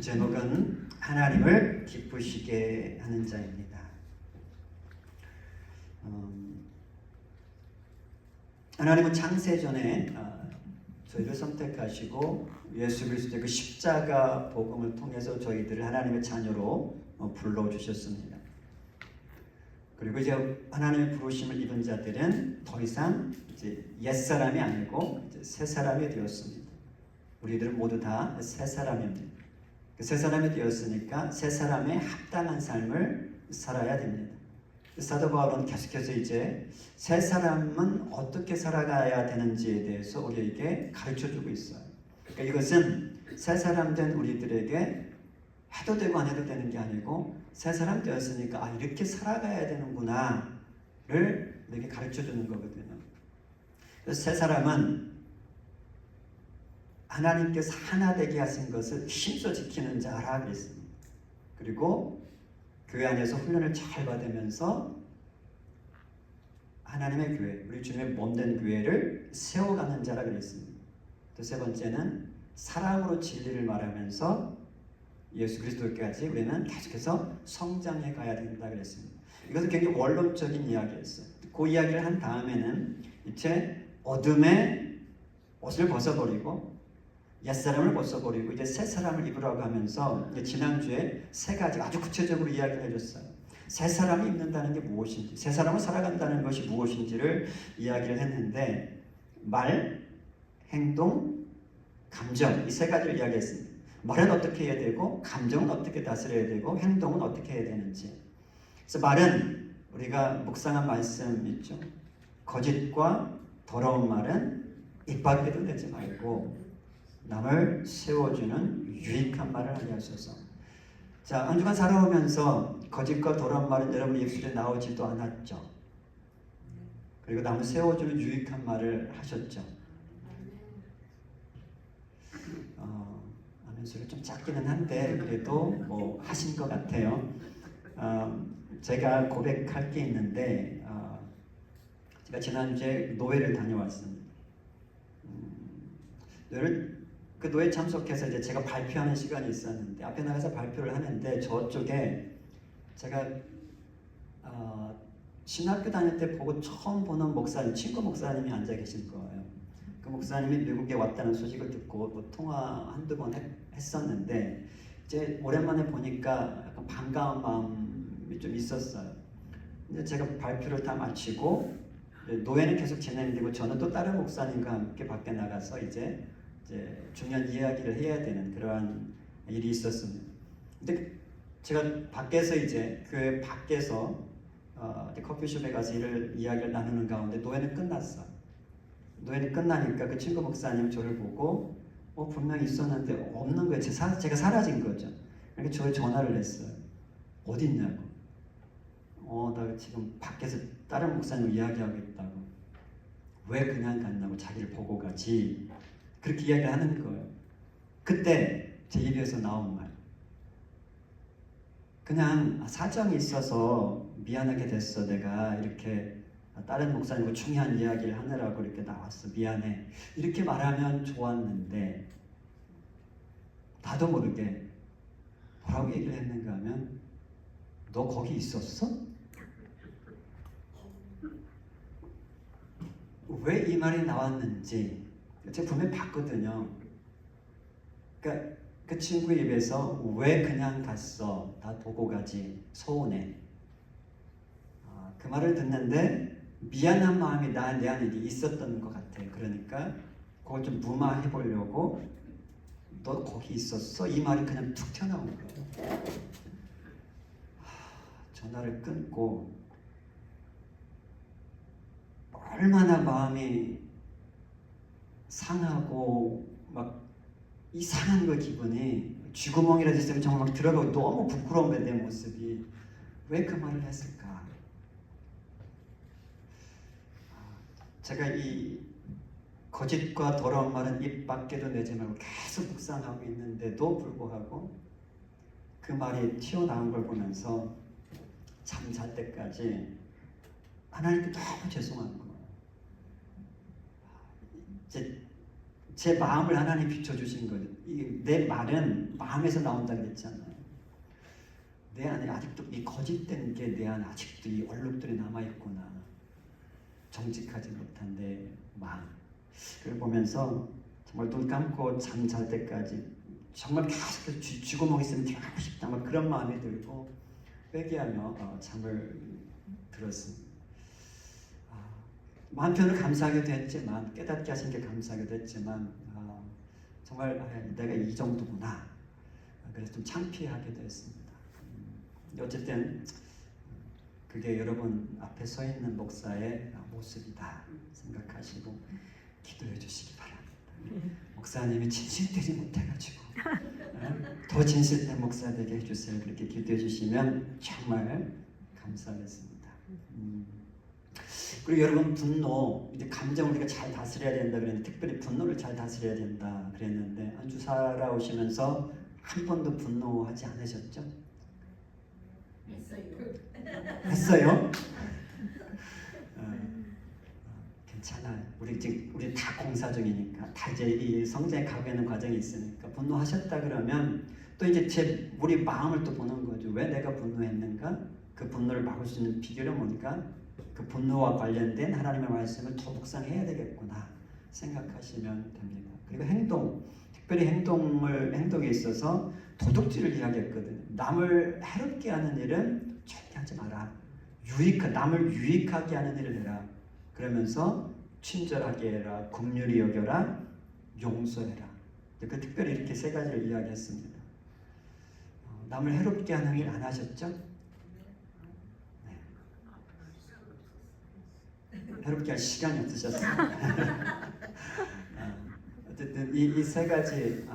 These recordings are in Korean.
제목은 하나님을 기쁘시게 하는 자입니다. 하나님은 창세전에 저희를 선택하시고 예수 그리스도의 그 십자가 복음을 통해서 저희들을 하나님의 자녀로 불러주셨습니다. 그리고 이제 하나님의 부르심을 입은 자들은 더 이상 이제 옛사람이 아니고 이제 새 사람이 되었습니다. 우리들은 모두 다 새 사람입니다. 새 사람이 되었으니까 새 사람에 합당한 삶을 살아야 됩니다. 사도 바울은 계속해서 이제 새 사람은 어떻게 살아가야 되는지에 대해서 우리에게 가르쳐주고 있어요. 그러니까 이것은 새 사람 된 우리들에게 해도 되고 안 해도 되는 게 아니고 새 사람 되었으니까 이렇게 살아가야 되는구나를 우리에게 가르쳐주는 거거든요. 그래서 새 사람은 하나님께서 하나 되게 하신 것을 힘써 지키는 자라 그랬습니다. 그리고 교회 안에서 훈련을 잘 받으면서 하나님의 교회, 우리 주님의 몸된 교회를 세워가는 자라 그랬습니다. 또 세 번째는 사랑으로 진리를 말하면서 예수 그리스도까지 우리는 계속해서 성장해 가야 된다 그랬습니다. 이것은 굉장히 원론적인 이야기였어요. 그 이야기를 한 다음에는 이제 어둠의 옷을 벗어버리고 옛사람을 벗어버리고 이제 새 사람을 입으라고 하면서 지난주에 세 가지 아주 구체적으로 이야기를 해줬어요. 새 사람이 입는다는 게 무엇인지, 새 사람을 살아간다는 것이 무엇인지를 이야기를 했는데 말, 행동, 감정 이 세 가지를 이야기했습니다. 말은 어떻게 해야 되고 감정은 어떻게 다스려야 되고 행동은 어떻게 해야 되는지. 그래서 말은 우리가 묵상한 말씀 있죠. 거짓과 더러운 말은 입 밖에도 내지 말고 남을 세워주는 유익한 말을 하게 하소서. 자, 한 주간 살아오면서 거짓과 더러운 말은 여러분 입술에 나오지도 않았죠. 그리고 남을 세워주는 유익한 말을 하셨죠. 아멘 소리 좀 작기는 한데 그래도 뭐 하신 것 같아요. 제가 고백할 게 있는데 제가 지난주에 노회를 다녀왔습니다. 그 노회 참석해서 이제 제가 발표하는 시간이 있었는데 앞에 나가서 발표를 하는데 저쪽에 제가 신학교 다닐 때 보고 처음 보는 목사님, 친구 목사님이 앉아 계신 거예요. 그 목사님이 미국에 왔다는 소식을 듣고 뭐 통화 한두 번 했었는데 이제 오랜만에 보니까 약간 반가운 마음이 좀 있었어요. 근데 제가 발표를 다 마치고 노회는 계속 진행되고 저는 또 다른 목사님과 함께 밖에 나가서 이제 중요한 이야기를 해야 되는 그러한 일이 있었습니다. 근데 제가 밖에서 이제 교회 밖에서 커피숍에 가서 이야기를 나누는 가운데 노회는 끝났어. 노회는 끝나니까 그 친구 목사님 저를 보고 분명히 있었는데 없는 거예요. 제가 사라진 거죠. 그러니까 저에 전화를 했어요. 어디 있냐고. 나 지금 밖에서 다른 목사님 이야기하고 있다고. 왜 그냥 갔냐고. 자기를 보고 가지. 그렇게 이야기를 하는 거예요. 그때 제 입에서 나온 말. 그냥 사정이 있어서 미안하게 됐어. 내가 이렇게 다른 목사님과 중요한 이야기를 하느라고 이렇게 나왔어. 미안해. 이렇게 말하면 좋았는데 나도 모르게 뭐라고 얘기를 했는가 하면 너 거기 있었어? 왜 이 말이 나왔는지 제가 분명히 봤거든요. 그러니까 그 친구 입에서 왜 그냥 갔어? 다 보고 가지. 서운해. 그 말을 듣는데 미안한 마음이 내 안에 있었던 것 같아요. 그러니까 그걸 좀 무마해 보려고 너 거기 있었어? 이 말이 그냥 툭 튀어나온 거예요. 전화를 끊고 얼마나 마음이 상하고 막 이상한 거 기분이 쥐구멍이라도 있으면 정말 막 들어가고 너무 부끄러운 거야 내 모습이. 왜 그 말을 했을까? 제가 이 거짓과 더러운 말은 입 밖에도 내지 말고 계속 묵상하고 있는데도 불구하고 그 말이 튀어나온 걸 보면서 잠잘 때까지 하나님께 너무 죄송한 거예요. 제 마음을 하나님 비춰주신 거죠. 내 말은 마음에서 나온다 그랬잖아요. 내 안에 아직도 이 거짓된 게 내 안에 아직도 이 얼룩들이 남아있구나. 정직하지 못한 내 마음. 그걸 보면서 정말 눈 감고 잠 잘 때까지 정말 계속해서 쥐구멍 있으면 들어가고 싶다. 막 그런 마음이 들고 회개하며 잠을 들었습니다. 한편으로 감사하기도 했지만, 깨닫게 하신 게 감사하기도 했지만, 정말 내가 이 정도구나. 그래서 좀 창피하기도 했습니다. 어쨌든 그게 여러분 앞에 서 있는 목사의 모습이다 생각하시고 기도해 주시기 바랍니다. 목사님이 진실되지 못해가지고 더 진실된 목사 되게 해주세요. 그렇게 기도해 주시면 정말 감사하겠습니다. 그리고 여러분, 분노, 이제 감정을 우리가 잘 다스려야 된다 그랬는데, 특별히 분노를 잘 다스려야 된다 그랬는데, 한 주 살아오시면서 한 번도 분노하지 않으셨죠? 했어요? 괜찮아요. 우리 다 공사 중이니까, 다 이제 이 성장에 가고있는 과정이 있으니까, 분노하셨다 그러면 또 이제 우리 마음을 또 보는 거죠. 왜 내가 분노했는가? 그 분노를 막을 수 있는 비결은 뭔가? 그 분노와 관련된 하나님의 말씀을 더 묵상해야 되겠구나 생각하시면 됩니다. 그리고 행동, 특별히 행동에 있어서 도둑질을 이야기했거든요. 남을 해롭게 하는 일은 절대 하지 마라. 남을 유익하게 하는 일을 해라. 그러면서 친절하게 해라, 긍휼히 여겨라, 용서해라. 특별히 이렇게 세 가지를 이야기했습니다. 남을 해롭게 하는 일 안 하셨죠? 해롭게 할 시간이 없으셨어요. 어쨌든 이 세 가지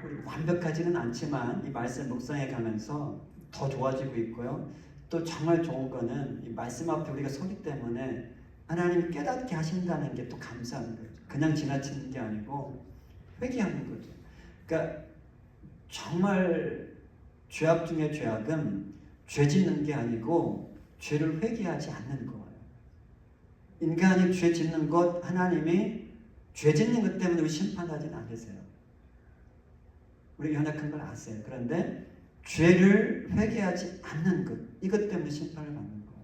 우리 완벽하지는 않지만 이 말씀 묵상해 가면서 더 좋아지고 있고요. 또 정말 좋은 거는 이 말씀 앞에 우리가 서기 때문에 하나님이 깨닫게 하신다는 게 또 감사한 거죠. 그냥 지나치는 게 아니고 회개하는 거죠. 그러니까 정말 죄악 중에 죄악은 죄 짓는 게 아니고 죄를 회개하지 않는 거예요. 인간이 죄 짓는 것, 하나님이 죄 짓는 것 때문에 우리 심판하지는 않으세요. 우리 연약한 걸 아세요. 그런데 죄를 회개하지 않는 것, 이것 때문에 심판을 받는 거예요.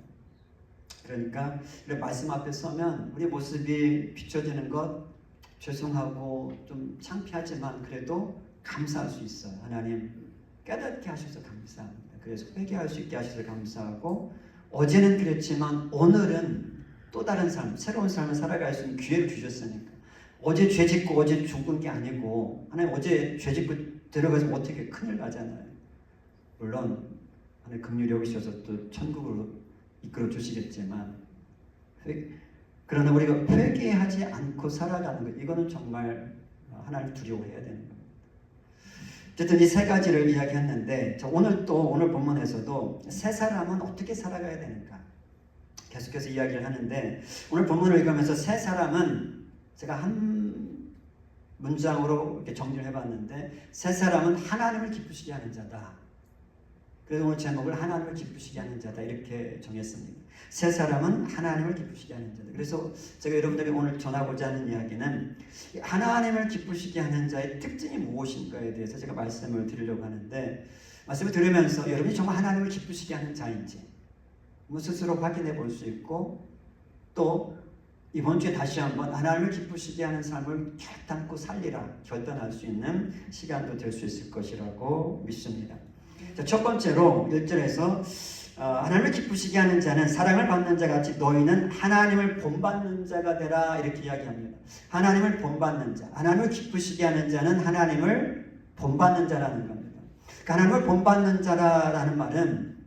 그러니까 말씀 앞에 서면 우리 모습이 비춰지는 것, 죄송하고 좀 창피하지만 그래도 감사할 수 있어요. 하나님 깨닫게 하셔서 감사합니다. 그래서 회개할 수 있게 하셔서 감사하고, 어제는 그랬지만 오늘은 또 다른 삶, 새로운 삶을 살아갈 수 있는 기회를 주셨으니까, 어제 죄 짓고 어제 죽은 게 아니고, 하나님 어제 죄 짓고 들어가서 어떻게 큰일 나잖아요. 물론 하나님 긍휼히 여기셔서 또 천국으로 이끌어 주시겠지만, 그러나 우리가 회개하지 않고 살아가는 것, 이거는 정말 하나님 두려워해야 되는 겁니다. 어쨌든 이 세 가지를 이야기했는데, 오늘 본문에서도 세 사람은 어떻게 살아가야 되는가 계속해서 이야기를 하는데, 오늘 본문을 읽으면서 세 사람은 제가 한 문장으로 이렇게 정리를 해봤는데, 세 사람은 하나님을 기쁘시게 하는 자다. 그래서 오늘 제목을 하나님을 기쁘시게 하는 자다 이렇게 정했습니다. 세 사람은 하나님을 기쁘시게 하는 자다. 그래서 제가 여러분들이 오늘 전하고자 하는 이야기는 하나님을 기쁘시게 하는 자의 특징이 무엇인가에 대해서 제가 말씀을 드리려고 하는데, 말씀을 들으면서 여러분이 정말 하나님을 기쁘시게 하는 자인지 스스로 확인해 볼 수 있고, 또 이번 주에 다시 한번 하나님을 기쁘시게 하는 삶을 결단코 살리라 결단할 수 있는 시간도 될 수 있을 것이라고 믿습니다. 자, 첫 번째로 1절에서 하나님을 기쁘시게 하는 자는 사랑을 받는 자 같이 너희는 하나님을 본받는 자가 되라 이렇게 이야기합니다. 하나님을 본받는 자, 하나님을 기쁘시게 하는 자는 하나님을 본받는 자라는 겁니다. 하나님을 본받는 자라는 말은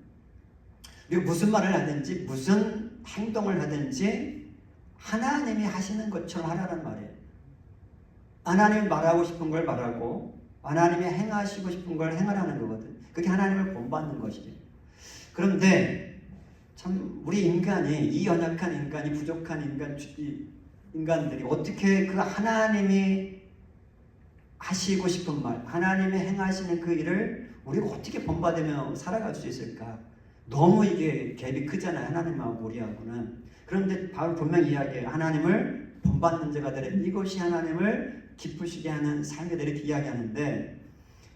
우리가 무슨 말을 하든지 무슨 행동을 하든지 하나님이 하시는 것처럼 하라는 말이에요. 하나님이 말하고 싶은 걸 말하고 하나님이 행하시고 싶은 걸 행하라는 거거든. 그게 하나님을 본받는 것이죠. 그런데 참 우리 인간이, 이 연약한 인간이, 부족한 인간들이 어떻게 그 하나님이 하시고 싶은 말, 하나님이 행하시는 그 일을 우리가 어떻게 본받으며 살아갈 수 있을까? 너무 이게 갭이 크잖아요. 하나님하고 우리하고는. 그런데 바울 분명히 이야기해요. 하나님을 본받는 자가 되라. 이것이 하나님을 기쁘시게 하는 삶이다 이렇게 이야기하는데,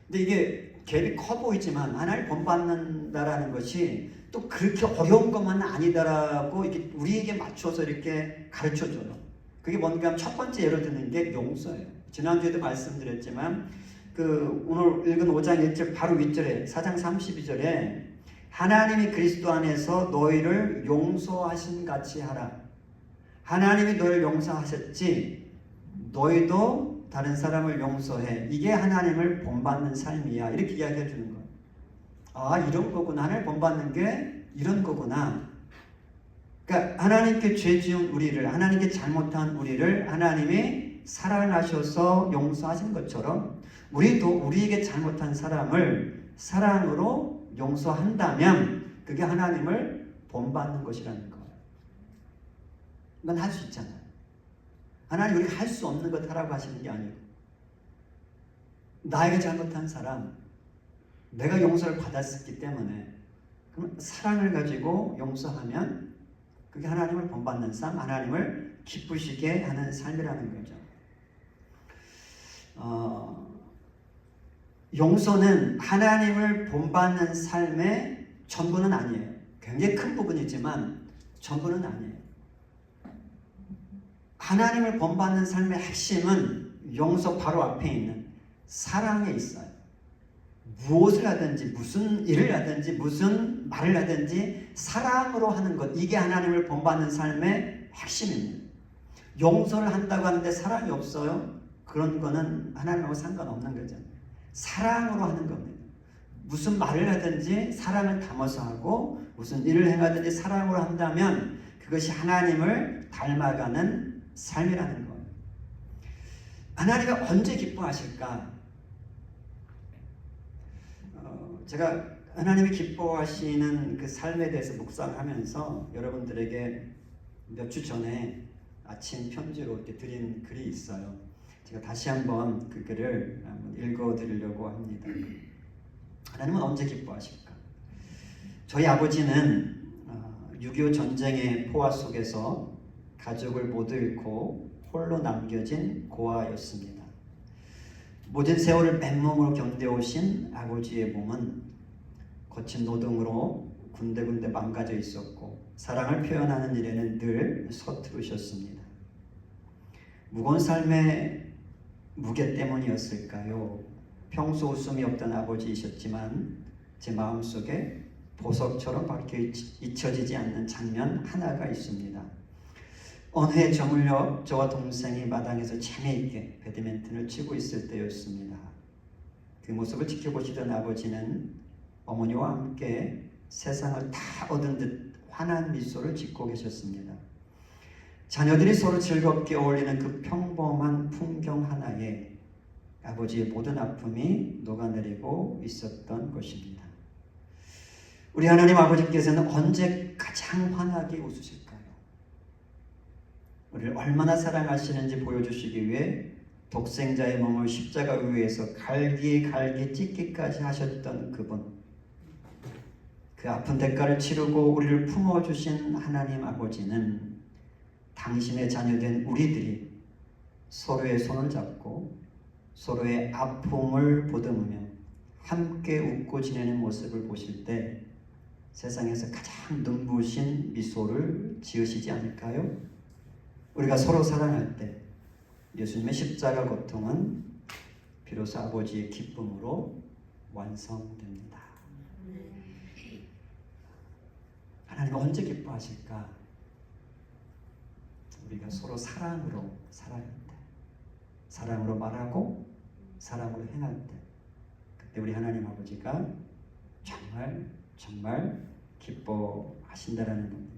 근데 이게 갭이 커 보이지만 하나님 본받는다라는 것이 또 그렇게 어려운 것만은 아니다라고 이렇게 우리에게 맞춰서 이렇게 가르쳐줘요. 그게 뭔가 하면 첫 번째 예를 드는 게 용서예요. 지난주에도 말씀드렸지만 오늘 읽은 5장 1절 바로 윗절에 4장 32절에 하나님이 그리스도 안에서 너희를 용서하신 같이 하라. 하나님이 너희를 용서하셨지 너희도 다른 사람을 용서해. 이게 하나님을 본받는 삶이야. 이렇게 이야기해 주는 거예요. 아, 이런 거구나. 하나님을 본받는 게 이런 거구나. 그러니까 하나님께 죄 지은 우리를, 하나님께 잘못한 우리를 하나님이 사랑하셔서 용서하신 것처럼 우리도 우리에게 잘못한 사람을 사랑으로 용서한다면 그게 하나님을 본받는 것이라는 거예요. 이건 할 수 있잖아요. 하나님 우리가 할 수 없는 것 하라고 하시는 게 아니고 나에게 잘못한 사람, 내가 용서를 받았기 때문에 그럼 사랑을 가지고 용서하면 그게 하나님을 본받는 삶, 하나님을 기쁘시게 하는 삶이라는 거죠. 용서는 하나님을 본받는 삶의 전부는 아니에요. 굉장히 큰 부분이지만 전부는 아니에요. 하나님을 본받는 삶의 핵심은 용서 바로 앞에 있는 사랑에 있어요. 무엇을 하든지 무슨 일을 하든지 무슨 말을 하든지 사랑으로 하는 것, 이게 하나님을 본받는 삶의 핵심입니다. 용서를 한다고 하는데 사랑이 없어요? 그런 거는 하나님하고 상관없는 거죠. 사랑으로 하는 겁니다. 무슨 말을 하든지 사랑을 담아서 하고 무슨 일을 행하든지 사랑으로 한다면 그것이 하나님을 닮아가는 삶이라는 거예요. 하나님이 언제 기뻐하실까? 제가 하나님이 기뻐하시는 그 삶에 대해서 묵상하면서 여러분들에게 몇 주 전에 아침 편지로 이렇게 드린 글이 있어요. 제가 다시 한번 그 글을 한번 읽어드리려고 합니다. 하나님은 언제 기뻐하실까? 저희 아버지는 6.25 전쟁의 포화 속에서 가족을 모두 잃고 홀로 남겨진 고아였습니다. 모든 세월을 맨몸으로 견뎌오신 아버지의 몸은 거친 노동으로 군데군데 망가져 있었고 사랑을 표현하는 일에는 늘 서투르셨습니다. 무거운 삶의 무게 때문이었을까요? 평소 웃음이 없던 아버지이셨지만 제 마음속에 보석처럼 박혀 잊혀지지 않는 장면 하나가 있습니다. 어느 해 저물녘 저와 동생이 마당에서 재미있게 배드민턴을 치고 있을 때였습니다. 그 모습을 지켜보시던 아버지는 어머니와 함께 세상을 다 얻은 듯 환한 미소를 짓고 계셨습니다. 자녀들이 서로 즐겁게 어울리는 그 평범한 풍경 하나에 아버지의 모든 아픔이 녹아내리고 있었던 것입니다. 우리 하나님 아버지께서는 언제 가장 환하게 웃으실까요? 우리를 얼마나 사랑하시는지 보여주시기 위해 독생자의 몸을 십자가 위에서 갈기 찢기까지 하셨던 그분, 그 아픈 대가를 치르고 우리를 품어주신 하나님 아버지는 당신의 자녀된 우리들이 서로의 손을 잡고 서로의 아픔을 보듬으며 함께 웃고 지내는 모습을 보실 때 세상에서 가장 눈부신 미소를 지으시지 않을까요? 우리가 서로 사랑할 때 예수님의 십자가 고통은 비로소 아버지의 기쁨으로 완성됩니다. 하나님은 언제 기뻐하실까? 우리가 서로 사랑으로 살아갈 때, 사랑으로 말하고 사랑으로 행할 때, 그때 우리 하나님 아버지가 정말 기뻐하신다라는 겁니다.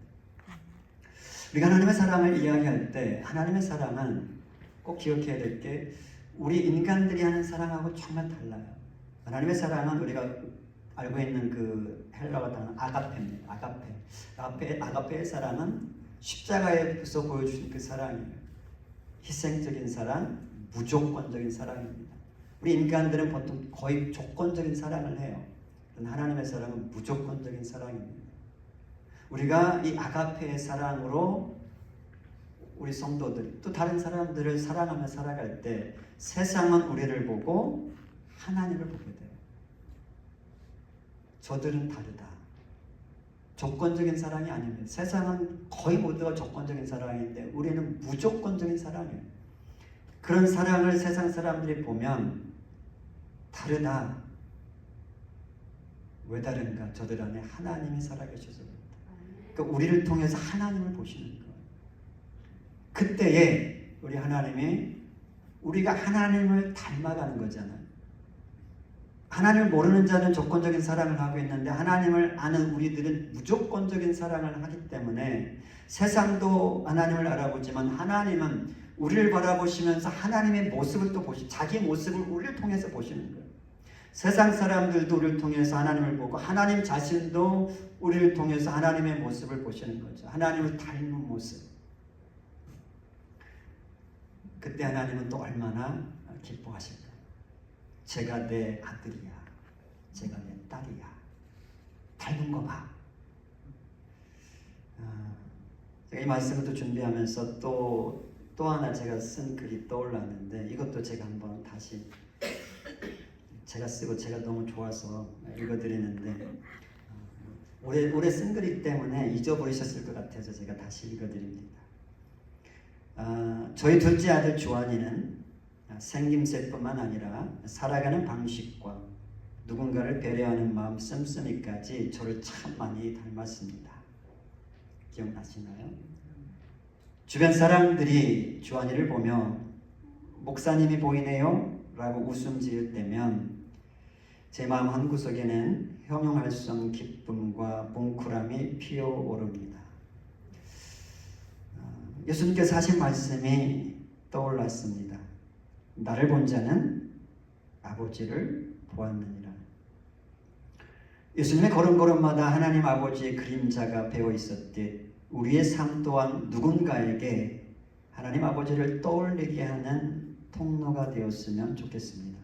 우리가 하나님의 사랑을 이야기할 때 하나님의 사랑은 꼭 기억해야 될 게 우리 인간들이 하는 사랑하고 정말 달라요. 하나님의 사랑은 우리가 알고 있는 그 헬라어 단어 아가페입니다. 아가페의 사랑은 십자가에서 보여주신 그 사랑이에요. 희생적인 사랑, 무조건적인 사랑입니다. 우리 인간들은 보통 거의 조건적인 사랑을 해요. 하나님의 사랑은 무조건적인 사랑입니다. 우리가 이 아가페의 사랑으로 우리 성도들 또 다른 사람들을 사랑하며 살아갈 때 세상은 우리를 보고 하나님을 보게 돼요. 저들은 다르다. 조건적인 사랑이 아닙니다. 세상은 거의 모두가 조건적인 사랑인데 우리는 무조건적인 사랑이에요. 그런 사랑을 세상 사람들이 보면 다르다. 왜 다른가? 저들 안에 하나님이 살아계셔서 그렇다. 그러니까 우리를 통해서 하나님을 보시는 거예요. 그때에 우리 하나님이 우리가 하나님을 닮아가는 거잖아요. 하나님을 모르는 자는 조건적인 사랑을 하고 있는데 하나님을 아는 우리들은 무조건적인 사랑을 하기 때문에 세상도 하나님을 알아보지만 하나님은 우리를 바라보시면서 하나님의 모습을 또 자기 모습을 우리를 통해서 보시는 거예요. 세상 사람들도 우리를 통해서 하나님을 보고 하나님 자신도 우리를 통해서 하나님의 모습을 보시는 거죠. 하나님을 닮은 모습. 그때 하나님은 또 얼마나 기뻐하실까? 제가 내 아들이야. 제가 내 딸이야. 닮은 거 봐. 제가 이 말씀을 또 준비하면서 또 하나 제가 쓴 글이 떠올랐는데 이것도 제가 한번 다시 제가 쓰고 제가 너무 좋아서 읽어드리는데 오래 쓴 글이기 때문에 잊어버리셨을 것 같아서 제가 다시 읽어드립니다. 저희 둘째 아들 주환이는 생김새뿐만 아니라 살아가는 방식과 누군가를 배려하는 마음 씀씀이까지 저를 참 많이 닮았습니다. 기억나시나요? 주변 사람들이 주환이를 보며 목사님이 보이네요 라고 웃음 지을 때면 제 마음 한구석에는 형용할 수 없는 기쁨과 뭉클함이 피어오릅니다. 예수님께서 하신 말씀이 떠올랐습니다. 나를 본 자는 아버지를 보았느니라. 예수님의 걸음걸음마다 하나님 아버지의 그림자가 배어 있었듯 우리의 삶 또한 누군가에게 하나님 아버지를 떠올리게 하는 통로가 되었으면 좋겠습니다.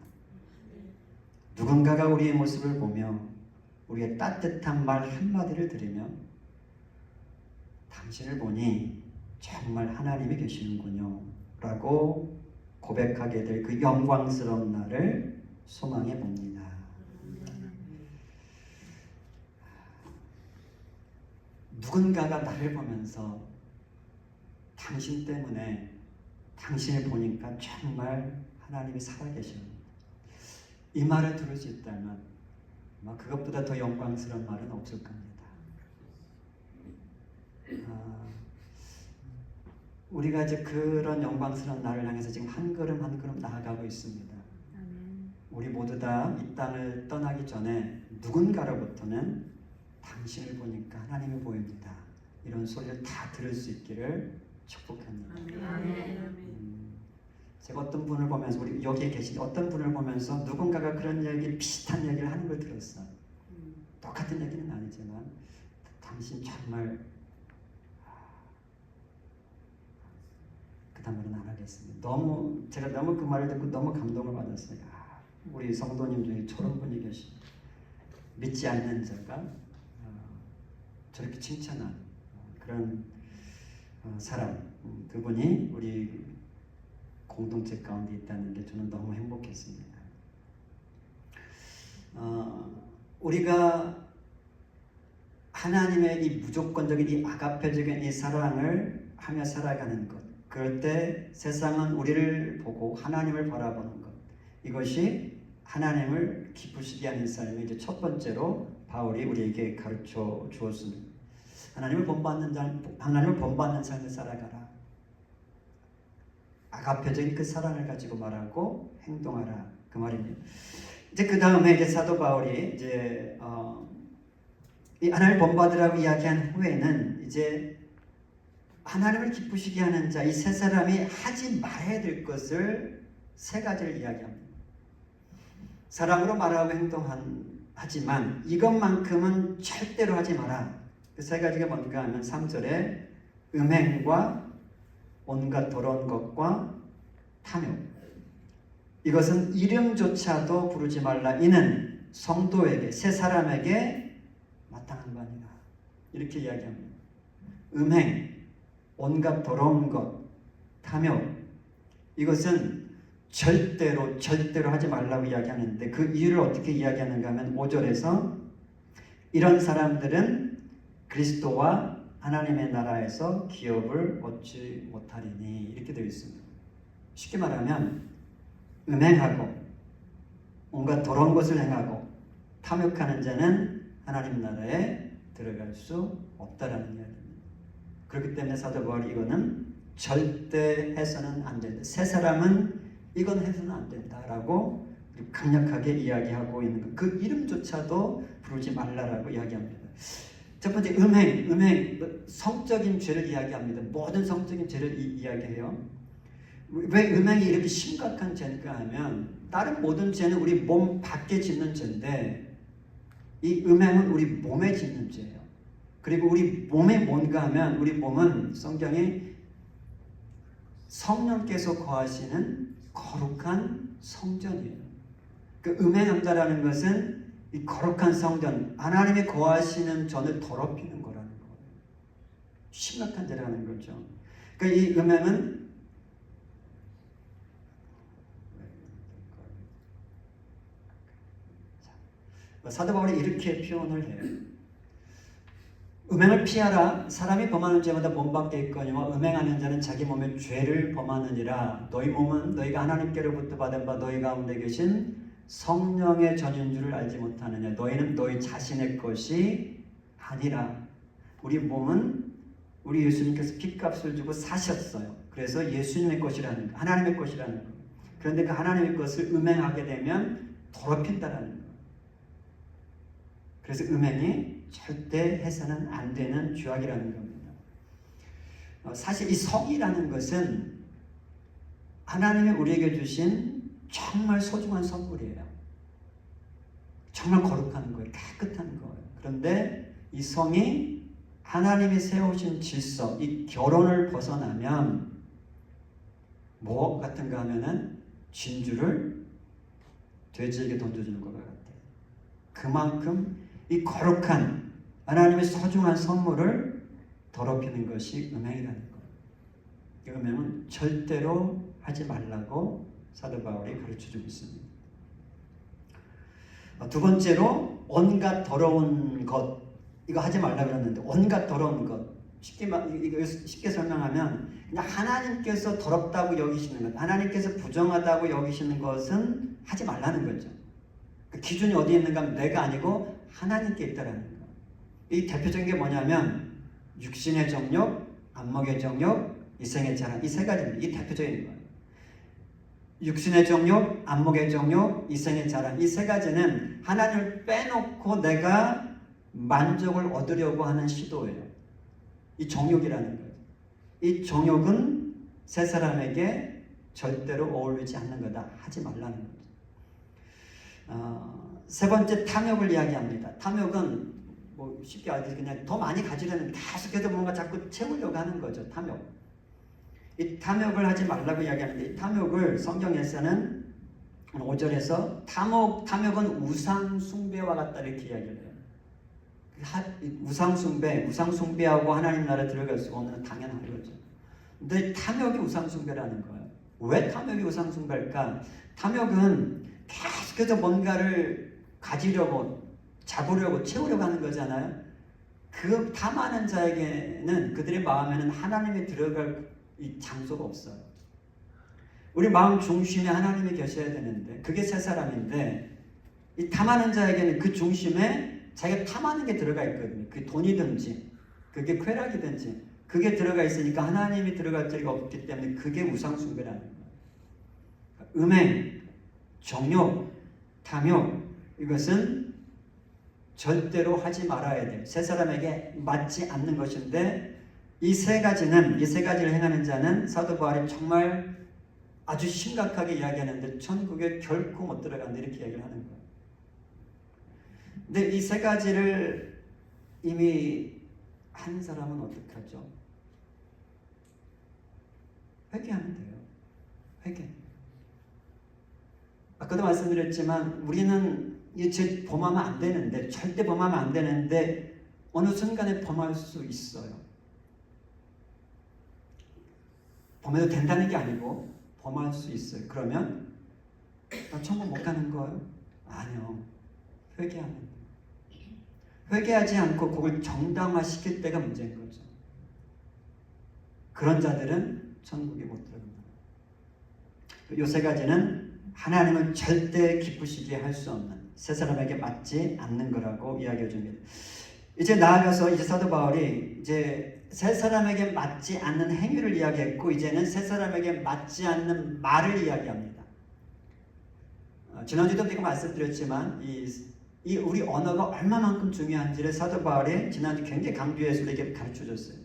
누군가가 우리의 모습을 보며 우리의 따뜻한 말 한마디를 들으며 당신을 보니 정말 하나님이 계시는군요 라고 고백하게 될 그 영광스러운 날을 소망해 봅니다. 누군가가 나를 보면서 당신 때문에 당신을 보니까 정말 하나님이 살아계십니다. 이 말을 들을 수 있다면 아마 그것보다 더 영광스러운 말은 없을 겁니다. 우리가 이제 그런 영광스러운 날을 향해서 지금 한 걸음 한 걸음 나아가고 있습니다. 우리 모두 다 이 땅을 떠나기 전에 누군가로부터는 당신을 보니까 하나님이 보입니다. 이런 소리를 다 들을 수 있기를 축복합니다. 제가 어떤 분을 보면서 우리 여기에 계신 어떤 분을 보면서 누군가가 그런 얘기 비슷한 얘기를 하는 걸 들었어요. 똑같은 얘기는 아니지만 당신 정말 그 다음으로는 안 하겠습니다. 제가 너무 그 말을 듣고 너무 감동을 받았어요. 우리 성도님 중에 저런 분이 계십니다. 믿지 않는 자가 저렇게 칭찬한 그런 사람, 그분이 우리 공동체 가운데 있다는 게 저는 너무 행복했습니다. 우리가 하나님의 이 무조건적인 이 아가페적인 이 사랑을 하며 살아가는 것, 그럴 때 세상은 우리를 보고 하나님을 바라보는 것, 이것이 하나님을 기쁘시게 하는 삶의 이제 첫 번째로 바울이 우리에게 가르쳐 주었습니다. 하나님을 본받는 삶을 살아가라. 아가페적인 그 사랑을 가지고 말하고 행동하라, 그 말입니다. 이제 그 다음에 이제 사도 바울이 이제 이 하나님을 본받으라고 이야기한 후에는 이제 하나님을 기쁘시게 하는 자, 이 세 사람이 하지 말아야 될 것을 세 가지를 이야기합니다. 사랑으로 말하고 행동하지만 이것만큼은 절대로 하지 마라. 그 세 가지가 뭔가 하면 3절에 음행과 온갖 더러운 것과 탐욕, 이것은 이름조차도 부르지 말라. 이는 성도에게, 세 사람에게 마땅한 거 아니라, 이렇게 이야기합니다. 음행, 온갖 더러운 것, 탐욕, 이것은 절대로 하지 말라고 이야기하는데 그 이유를 어떻게 이야기하는가 하면 5절에서 이런 사람들은 그리스도와 하나님의 나라에서 기업을 얻지 못하리니 이렇게 되어 있습니다. 쉽게 말하면 음행하고 온갖 더러운 것을 행하고 탐욕하는 자는 하나님 나라에 들어갈 수 없다라는 이야기입니다. 그렇기 때문에 사도 바울이 이거는 절대 해서는 안 된다. 새 사람은 이건 해서는 안 된다라고 강력하게 이야기하고 있는 것. 그 이름조차도 부르지 말라라고 이야기합니다. 첫 번째 음행 성적인 죄를 이야기합니다. 모든 성적인 죄를 이야기해요. 왜 음행이 이렇게 심각한 죄인가 하면 다른 모든 죄는 우리 몸 밖에 짓는 죄인데 이 음행은 우리 몸에 짓는 죄예요. 그리고 우리 몸에 뭔가 하면 우리 몸은 성경이 성령께서 거하시는 거룩한 성전이에요. 그 음행한다라는 것은 이 거룩한 성전, 하나님이 거하시는 전을 더럽히는 거라는 거예요. 심각한 죄라는 거죠. 그러니까 이 음행은 사도 바울이 이렇게 표현을 해요. 음행을 피하라. 사람이 범하는 죄마다 몸 밖에 있거니와 음행하는 자는 자기 몸에 죄를 범하느니라. 너희 몸은 너희가 하나님께로부터 받은 바 너희 가운데 계신 성령의 전인 줄을 알지 못하느냐. 너희는 너희 자신의 것이 아니라. 우리 몸은 우리 예수님께서 핏값을 주고 사셨어요. 그래서 예수님의 것이라는 거, 하나님의 것이라는 거. 그런데 그 하나님의 것을 음행하게 되면 더럽힌다라는 거. 그래서 음행이 절대 해서는 안 되는 죄악이라는 겁니다. 사실 이 성이라는 것은 하나님이 우리에게 주신 정말 소중한 선물이에요. 정말 거룩한 거예요. 깨끗한 거예요. 그런데 이 성이 하나님이 세우신 질서, 이 결혼을 벗어나면 뭐 같은가 하면은 진주를 돼지에게 던져주는 것과 같아요. 그만큼 이 거룩한 하나님의 소중한 선물을 더럽히는 것이 음행이라는 거예요. 음행은 절대로 하지 말라고 사도 바울이 가르쳐주고 있습니다. 두 번째로 온갖 더러운 것, 이거 하지 말라고 그랬는데 온갖 더러운 것, 쉽게 설명하면 그냥 하나님께서 더럽다고 여기시는 것, 하나님께서 부정하다고 여기시는 것은 하지 말라는 거죠. 그 기준이 어디에 있는가 하면 내가 아니고 하나님께 있다라는 거예요. 이 대표적인 게 뭐냐면 육신의 정욕, 안목의 정욕, 이생의 자랑, 이 세 가지입니다. 이 대표적인 거예요. 육신의 정욕, 안목의 정욕, 이생의 자랑, 이 세 가지는 하나님을 빼놓고 내가 만족을 얻으려고 하는 시도예요. 이 정욕이라는 거예요. 이 정욕은 세 사람에게 절대로 어울리지 않는 거다. 하지 말라는 거죠. 세 번째 탐욕을 이야기합니다. 탐욕은 뭐 쉽게 알듯이 그냥 더 많이 가지려는, 계속해서 뭔가 자꾸 채우려고 하는 거죠. 탐욕. 이 탐욕을 하지 말라고 이야기하는데 이 탐욕을 성경에서는 5절에서 탐욕은 우상 숭배와 같다 이렇게 이야기를 해요. 우상 숭배하고 하나님 나라에 들어갈 수 없는 당연한 거죠. 근데 탐욕이 우상 숭배라는 거예요. 왜 탐욕이 우상 숭배일까? 탐욕은 계속해서 뭔가를 가지려고, 잡으려고, 채우려고 하는 거잖아요. 그 탐하는 자에게는, 그들의 마음에는 하나님이 들어갈 이 장소가 없어요. 우리 마음 중심에 하나님이 계셔야 되는데 그게 새 사람인데, 이 탐하는 자에게는 그 중심에 자기가 탐하는 게 들어가 있거든요. 그게 돈이든지 그게 쾌락이든지 그게 들어가 있으니까 하나님이 들어갈 자리가 없기 때문에 그게 우상 숭배라는 거예요. 음행, 정욕, 탐욕, 이것은 절대로 하지 말아야 돼요. 새 사람에게 맞지 않는 것인데 이 세 가지를 행하는 자는 사도 바울이 정말 아주 심각하게 이야기하는데 천국에 결코 못 들어간다 이렇게 이야기를 하는 거예요. 근데 이 세 가지를 이미 한 사람은 어떻게 하죠? 회개하면 돼요. 회개. 아까도 말씀드렸지만 우리는 이제 범하면 안 되는데, 절대 범하면 안 되는데 어느 순간에 범할 수 있어요. 범해도 된다는 게 아니고 범할 수 있어요. 그러면 나 천국 못 가는 거예요? 아니요. 회개하면 돼요. 회개하지 않고 그걸 정당화시킬 때가 문제인 거죠. 그런 자들은 천국에 못 들어간다. 요 세 가지는 하나님은 절대 기쁘시게 할 수 없는, 세 사람에게 맞지 않는 거라고 이야기해 줍니다. 이제 나아가서 이제 사도 바울이 이제 세 사람에게 맞지 않는 행위를 이야기했고, 이제는 세 사람에게 맞지 않는 말을 이야기합니다. 지난주도 제가 말씀드렸지만 이 우리 언어가 얼마만큼 중요한지를 사도 바울이 지난주 굉장히 강조해서 우리에게 가르쳐 줬어요.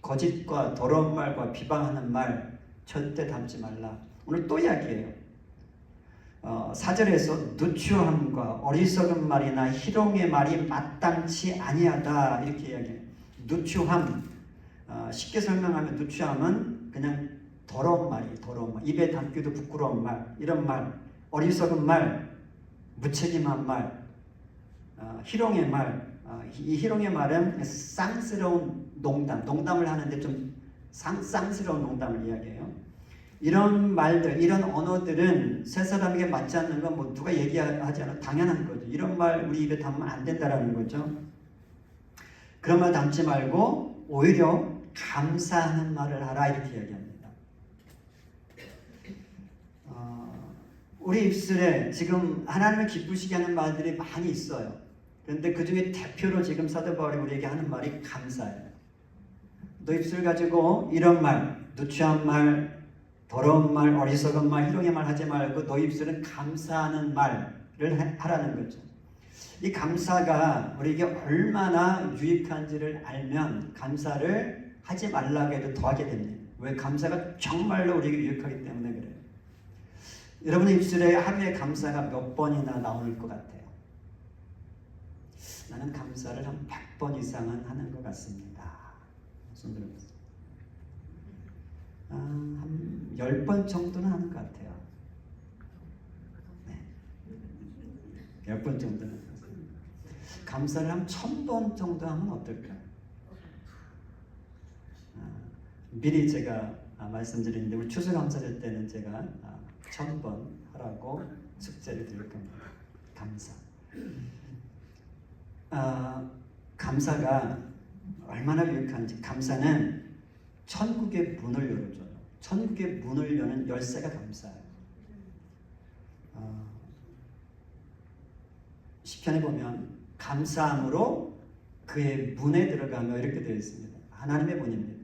거짓과 더러운 말과 비방하는 말 절대 담지 말라. 오늘 또 이야기해요. 4절에서 누추함과 어리석은 말이나 희롱의 말이 마땅치 아니하다 이렇게 이야기해요. 누추함, 쉽게 설명하면 누추함은 그냥 더러운 말이에요. 더러운 말, 입에 담기도 부끄러운 말, 이런 말. 어리석은 말, 무책임한 말, 희롱의 말. 이 희롱의 말은 쌍스러운 농담을 하는데 좀 쌍스러운 농담을 이야기해요. 이런 말들, 이런 언어들은 세 사람에게 맞지 않는 건 뭐 누가 얘기하지 않아 당연한 거죠. 이런 말 우리 입에 담으면 안 된다라는 거죠. 그런 말 담지 말고 오히려 감사하는 말을 하라 이렇게 이야기합니다. 우리 입술에 지금 하나님을 기쁘시게 하는 말들이 많이 있어요. 그런데 그 중에 대표로 지금 사도 바울이 우리에게 하는 말이 감사예요. 너 입술 가지고 이런 말, 누추한 말, 더러운 말, 어리석은 말, 희롱의 말 하지 말고 너 입술은 감사하는 말을 하라는 거죠. 이 감사가 우리에게 얼마나 유익한지를 알면 감사를 하지 말라고 해도 더 하게 됩니다. 왜? 감사가 정말로 우리에게 유익하기 때문에 그래요. 여러분의 입술에 하루에 감사가 몇 번이나 나올 것 같아요? 나는 감사를 한 100번 이상은 하는 것 같습니다. 손 들어보세요. 한 10번 정도는 하는 것 같아요. 네. 10번 정도는. 감사를 한 1000번 정도 하면 어떨까요? 미리 제가 말씀드리는데 우리 추수감사절 때는 제가 1000번 하라고 숙제를 드릴 겁니다. 감사. 감사가 얼마나 유익한지. 감사는 천국의 문을 열어줘요. 천국의 문을 여는 열쇠가 감사예요. 시편에 보면 감사함으로 그의 문에 들어가며 이렇게 되어 있습니다. 하나님의 문입니다.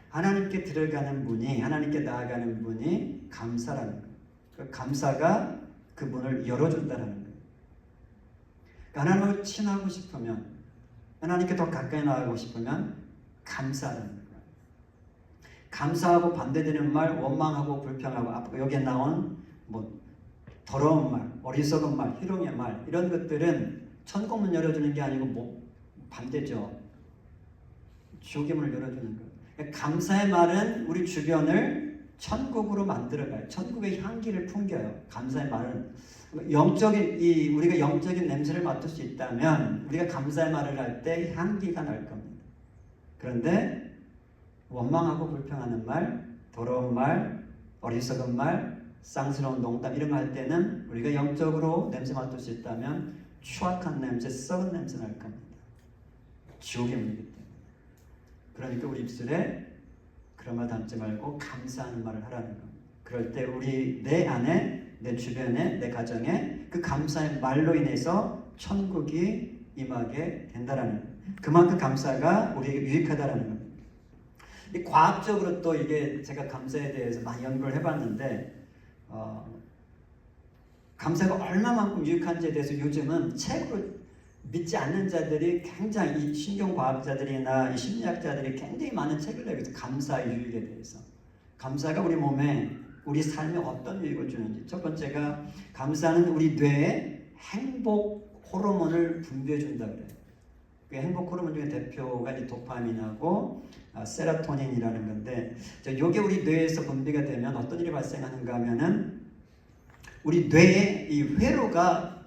하나님께 들어가는 문이, 하나님께 나아가는 문이 감사라는 거예요. 그 감사가 그 문을 열어준다는 거예요. 하나님을 친하고 싶으면, 하나님께 더 가까이 나가고 싶으면 감사라는 거예요. 감사하고 반대되는 말, 원망하고 불평하고, 여기에 나온 뭐 더러운 말, 어리석은 말, 희롱의 말, 이런 것들은 천국 문 열어주는 게 아니고 뭐 반대죠. 지옥의 문을 열어주는 거예요. 그러니까 감사의 말은 우리 주변을 천국으로 만들어가요. 천국의 향기를 풍겨요. 감사의 말은 우리가 영적인 냄새를 맡을 수 있다면 우리가 감사의 말을 할 때 향기가 날 겁니다. 그런데 원망하고 불평하는 말, 더러운 말, 어리석은 말, 쌍스러운 농담 이런 거 할 때는 우리가 영적으로 냄새 맡을 수 있다면 추악한 냄새, 썩은 냄새 날 겁니다. 지옥의 문이기 때문에. 그러니까 우리 입술에 그런 말 담지 말고 감사하는 말을 하라는 겁니다. 그럴 때 내 안에, 내 주변에, 내 가정에 그 감사의 말로 인해서 천국이 임하게 된다라는 거예요. 그만큼 감사가 우리에게 유익하다라는 겁니다. 과학적으로 또 이게 제가 감사에 대해서 많이 연구를 해봤는데 감사가 얼마만큼 유익한지에 대해서 요즘은 책으로 믿지 않는 자들이 굉장히 이 신경과학자들이나 이 심리학자들이 굉장히 많은 책을 내고 있어요. 감사의 유익에 대해서. 감사가 우리 몸에, 우리 삶에 어떤 유익을 주는지. 첫 번째가 감사는 우리 뇌에 행복 호르몬을 분비해 준다 그래요. 그 행복 호르몬 중에 대표가 이 도파민하고 세로토닌이라는 건데, 이게 우리 뇌에서 분비가 되면 어떤 일이 발생하는가 하면은 우리 뇌의 이 회로가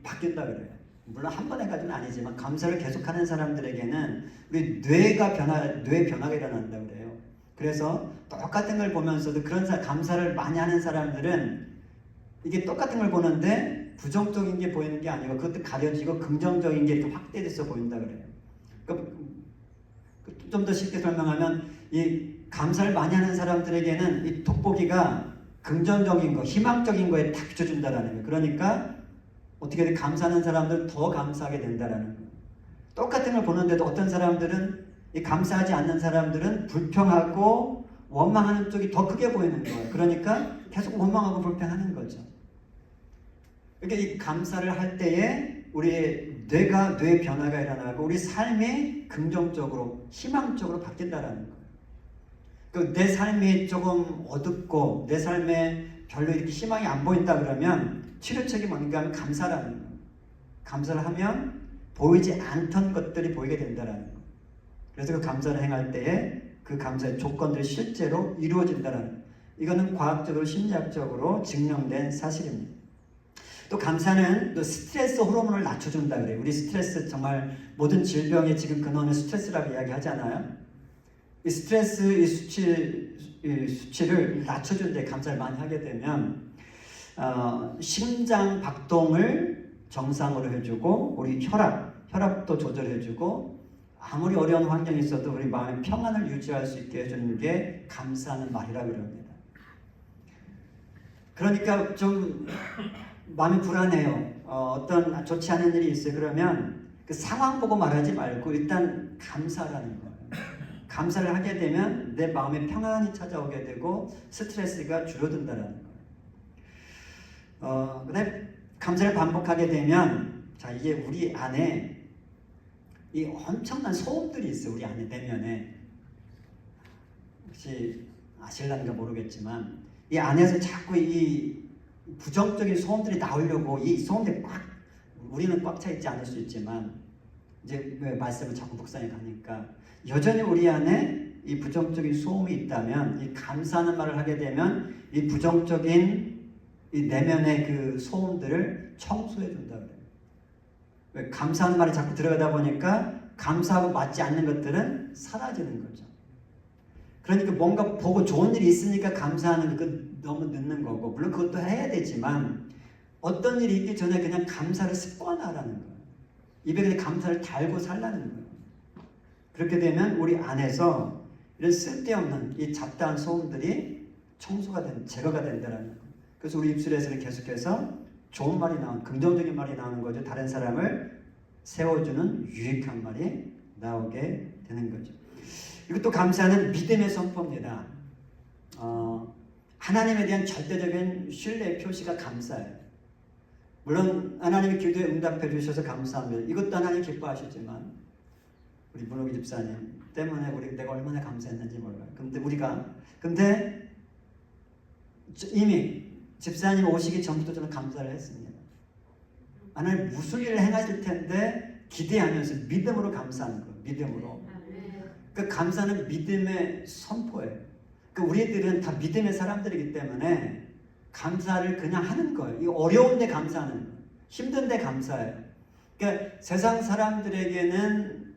바뀐다 그래요. 물론 한 번 해가지고는 아니지만 감사를 계속하는 사람들에게는 우리 뇌 변화가 일어난다 그래요. 그래서 똑같은 걸 보면서도 그런 감사를 많이 하는 사람들은 이게 똑같은 걸 보는데 부정적인 게 보이는 게 아니고 그것도 가려지고 긍정적인 게 이렇게 확대돼서 보인다 그래요. 그러니까 좀 더 쉽게 설명하면 이 감사를 많이 하는 사람들에게는 이 돋보기가 긍정적인 거, 희망적인 거에 다 비춰준다라는 거예요. 그러니까 어떻게든 감사하는 사람들은 더 감사하게 된다라는 거예요. 똑같은 걸 보는데도 어떤 사람들은 이 감사하지 않는 사람들은 불평하고 원망하는 쪽이 더 크게 보이는 거예요. 그러니까 계속 원망하고 불평하는 거죠. 그러니까 이 감사를 할 때에 우리의 뇌의 변화가 일어나고 우리 삶이 긍정적으로 희망적으로 바뀐다라는 거예요. 내 삶이 조금 어둡고 내 삶에 별로 이렇게 희망이 안 보인다 그러면 치료책이 뭔가 하면 감사라는 거예요. 감사를 하면 보이지 않던 것들이 보이게 된다라는 거예요. 그래서 그 감사를 행할 때에 그 감사의 조건들이 실제로 이루어진다는 거예요. 이거는 과학적으로 심리학적으로 증명된 사실입니다. 또 감사는 또 스트레스 호르몬을 낮춰준다 그래요. 우리 스트레스 정말 모든 질병의 지금 근원은 스트레스라고 이야기하잖아요. 이 스트레스 수치를 낮춰준대. 감사를 많이 하게 되면 심장 박동을 정상으로 해주고 우리 혈압도 조절해주고 아무리 어려운 환경이 있어도 우리 마음의 평안을 유지할 수 있게 해주는 게 감사하는 말이라고 그럽니다. 그러니까 좀 마음이 불안해요. 어떤 좋지 않은 일이 있어요. 그러면 그 상황 보고 말하지 말고 일단 감사라는 거예요. 감사를 하게 되면 내 마음에 평안이 찾아오게 되고 스트레스가 줄어든다는 거예요. 그다음에 감사를 반복하게 되면 자 이게 우리 안에 이 엄청난 소음들이 있어요. 우리 안에 내면에 혹시 아실란가 모르겠지만 이 안에서 자꾸 이 부정적인 소음들이 나오려고 이 소음들이 우리는 꽉 차 있지 않을 수 있지만 이제 말씀을 자꾸 묵상해 가니까 여전히 우리 안에 이 부정적인 소음이 있다면 이 감사하는 말을 하게 되면 이 부정적인 이 내면의 그 소음들을 청소해 준다 그래요. 왜 감사하는 말이 자꾸 들어가다 보니까 감사하고 맞지 않는 것들은 사라지는 거죠. 그러니까 뭔가 보고 좋은 일이 있으니까 감사하는 거 너무 늦는 거고 물론 그것도 해야 되지만 어떤 일이 있기 전에 그냥 감사를 습관화하라는 거예요. 입에 그냥 감사를 달고 살라는 거예요. 그렇게 되면 우리 안에서 이런 쓸데없는 이 잡다한 소음들이 제거가 된다는 거예요. 그래서 우리 입술에서는 계속해서 좋은 말이 긍정적인 말이 나오는 거죠. 다른 사람을 세워주는 유익한 말이 나오게 되는 거죠. 이것도 감사는 믿음의 선포입니다. 하나님에 대한 절대적인 신뢰의 표시가 감사예요. 물론 하나님이 기도에 응답해 주셔서 감사합니다. 이것도 하나님 기뻐하시지만 우리 문호기 집사님 때문에 내가 얼마나 감사했는지 몰라요. 근데 이미 집사님 오시기 전부터 저는 감사를 했습니다. 하나님 무슨 일을 행하실 텐데 기대하면서 믿음으로 감사하는 거예요. 믿음으로. 그 감사는 믿음의 선포예요. 그 우리들은 다 믿음의 사람들이기 때문에 감사를 그냥 하는 거예요. 이 어려운데 감사하는 거예요. 힘든데 감사해요. 그러니까 세상 사람들에게는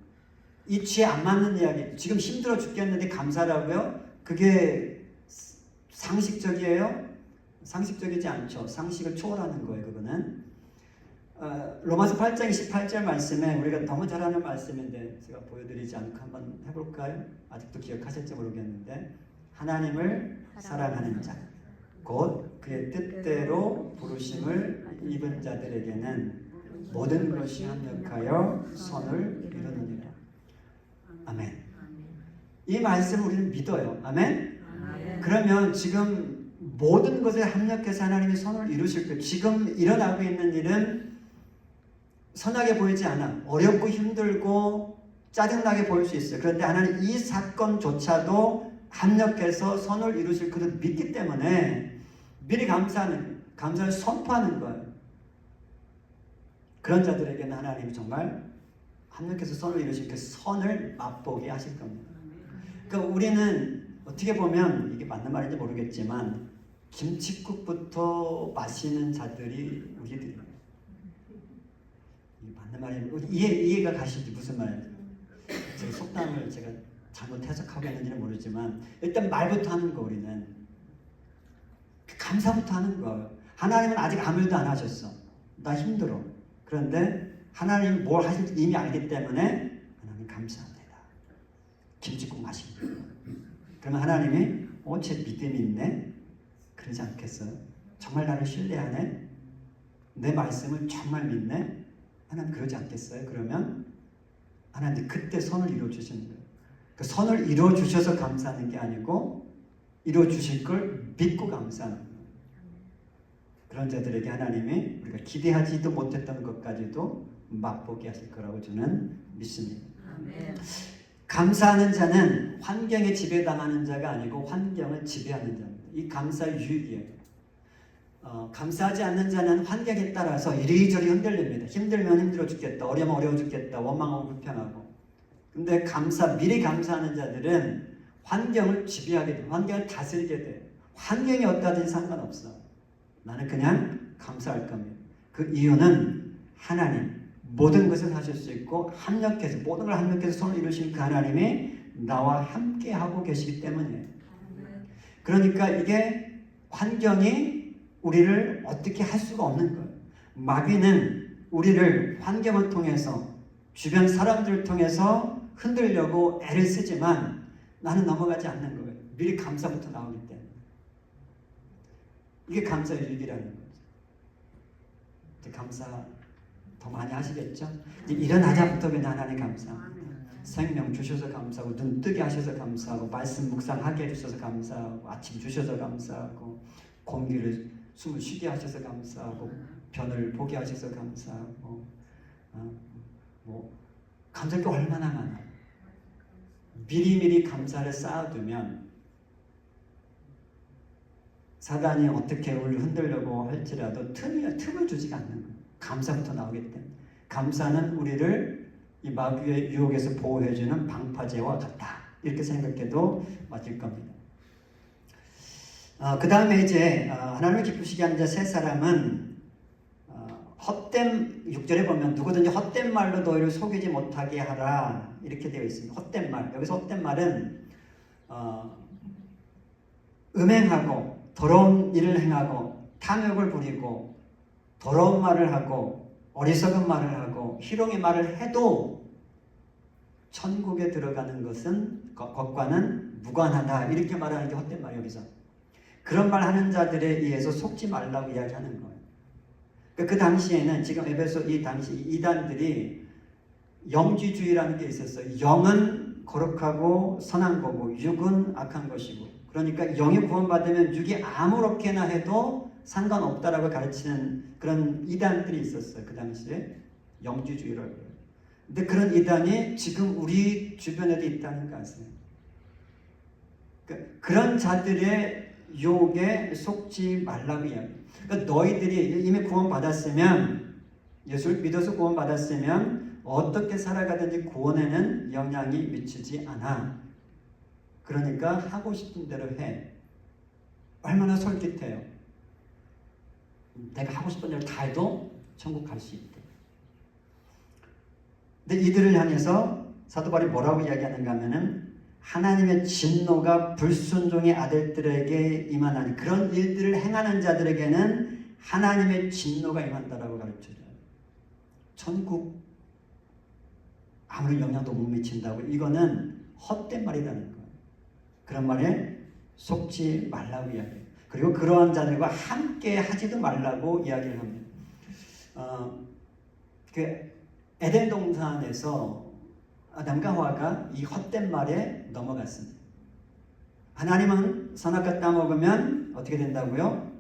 이치에 안 맞는 이야기. 지금 힘들어 죽겠는데 감사라고요? 그게 상식적이에요? 상식적이지 않죠. 상식을 초월하는 거예요. 그거는. 로마서 8장 28절 말씀에 우리가 너무 잘 아는 말씀인데 제가 보여드리지 않고 한번 해볼까요? 아직도 기억하실지 모르겠는데 하나님을 사랑하는 자 곧 그의 뜻대로 부르심을 입은 자들에게는 모든 것이 합력하여 선을 이루느니라. 아멘. 이 말씀을 우리는 믿어요. 아멘. 그러면 지금 모든 것에 합력해서 하나님이 선을 이루실 거예요. 지금 일어나고 있는 일은 선하게 보이지 않아. 어렵고 힘들고 짜증나게 보일 수 있어요. 그런데 하나님 이 사건조차도 합력해서 선을 이루실 것을 믿기 때문에 미리 감사를 선포하는 거예요. 그런 자들에게는 하나님이 정말 합력해서 선을 이루실 그 선을 맛보게 하실 겁니다. 그러니까 우리는 어떻게 보면 이게 맞는 말인지 모르겠지만 김칫국부터 마시는 자들이 우리들이에요. 이게 맞는 말이에요. 이해가 가시지 무슨 말인지. 제가 속담을 잘못 해석하고 있는지는 모르지만 일단 말부터 하는 거 우리는 감사부터 하는 거예요. 하나님은 아직 아무 일도 안 하셨어. 나 힘들어. 그런데 하나님이 뭘 하실지 이미 알기 때문에 하나님 감사합니다. 김치국 맛있네. 그러면 하나님이 제 믿음이 있네? 그러지 않겠어요? 정말 나를 신뢰하네? 내 말씀을 정말 믿네? 하나님 그러지 않겠어요? 그러면 하나님 그때 선을 이루어주시는 거예요. 그 선을 이루어주셔서 감사하는 게 아니고 이루어주실 걸 믿고 감사하는 거예요. 그런 자들에게 하나님이 우리가 기대하지도 못했던 것까지도 맛보게 하실 거라고 저는 믿습니다. 아멘. 감사하는 자는 환경에 지배당하는 자가 아니고 환경을 지배하는 자입니다. 이 감사의 유익이에요. 감사하지 않는 자는 환경에 따라서 이리저리 흔들립니다. 힘들면 힘들어 죽겠다. 어려우면 어려워 죽겠다. 원망하고 불평하고. 근데 미리 감사하는 자들은 환경을 지배하게 돼요. 환경을 다스리게 돼요. 환경이 어떠하든지 상관없어. 나는 그냥 감사할 겁니다. 그 이유는 하나님 모든 것을 하실 수 있고 합력해서 모든 걸 합력해서 손을 이루신 그 하나님이 나와 함께 하고 계시기 때문이에요. 그러니까 이게 환경이 우리를 어떻게 할 수가 없는 거예요. 마귀는 우리를 환경을 통해서 주변 사람들을 통해서 흔들려고 애를 쓰지만 나는 넘어가지 않는 거예요. 미리 감사부터 나오기 때문에. 이게 감사의 유익이라는 거죠. 이제 감사 더 많이 하시겠죠? 이제 일어나자부터 그냥 하나님 감사. 생명 주셔서 감사하고 눈 뜨게 하셔서 감사하고 말씀 묵상하게 해주셔서 감사하고 아침 주셔서 감사하고 공기를 숨을 쉬게 하셔서 감사하고 변을 보게 하셔서 감사하고 감사할 게 얼마나 많아요. 미리미리 감사를 쌓아두면 사단이 어떻게 우리를 흔들려고 할지라도 틈을 주지 않는 거예요. 감사부터 나오기 때문에. 감사는 우리를 이 마귀의 유혹에서 보호해주는 방파제와 같다. 이렇게 생각해도 맞을 겁니다. 그 다음에 이제 하나님을 기쁘시게 하는 자 세 사람은 헛된 6절에 보면 누구든지 헛된 말로 너희를 속이지 못하게 하라 이렇게 되어 있습니다. 헛된 말. 여기서 헛된 말은 음행하고 더러운 일을 행하고 탐욕을 부리고 더러운 말을 하고 어리석은 말을 하고 희롱의 말을 해도 천국에 들어가는 것과는 무관하다 이렇게 말하는 게 헛된 말이에요. 여기서 그런 말 하는 자들에 의해서 속지 말라고 이야기하는 거예요. 그 당시에는 지금 에베소 이 당시 이단들이 영지주의라는 게 있었어요. 영은 거룩하고 선한 거고 육은 악한 것이고 그러니까 영이 구원받으면 육이 아무렇게나 해도 상관없다라고 가르치는 그런 이단들이 있었어요. 그 당시에 영지주의라고 해요. 근데 그런 이단이 지금 우리 주변에도 있다는 거 아세요? 그런 자들의 유혹에 속지 말라고 이야기해요. 그러니까 너희들이 이미 구원받았으면 예수를 믿어서 구원받았으면 어떻게 살아가든지 구원에는 영향이 미치지 않아. 그러니까 하고 싶은 대로 해. 얼마나 솔깃해요. 내가 하고 싶은 대로 다 해도 천국 갈 수 있대. 근데 이들을 향해서 사도 바울이 뭐라고 이야기하는가 하면은 하나님의 진노가 불순종의 아들들에게 임하나니 그런 일들을 행하는 자들에게는 하나님의 진노가 임한다라고 가르쳐줘요. 천국 아무런 영향도 못 미친다고 이거는 헛된 말이라는 거예요. 그런 말에 속지 말라고 이야기해요. 그리고 그러한 자들과 함께 하지도 말라고 이야기를 합니다. 에덴 동산에서 아담과 하와가 이 헛된 말에 넘어갔습니다. 하나님은 선악과 따먹으면 어떻게 된다고요?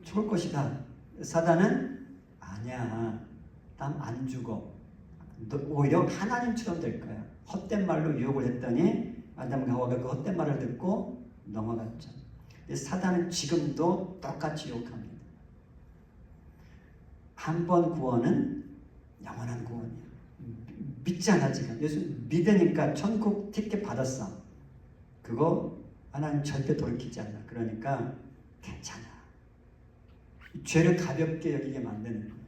죽을 것이다. 사단은 아니야. 난 안 죽어. 오히려 하나님처럼 될 거야. 헛된 말로 유혹을 했더니 아담과 하와가 그 헛된 말을 듣고 넘어갔죠. 사단은 지금도 똑같이 유혹합니다. 한 번 구원은 영원한 구원이야. 믿잖아 지금. 예수 믿으니까 천국 티켓 받았어. 그거 하나님 절대 돌이키지 않아. 그러니까 괜찮아. 죄를 가볍게 여기게 만드는 거야.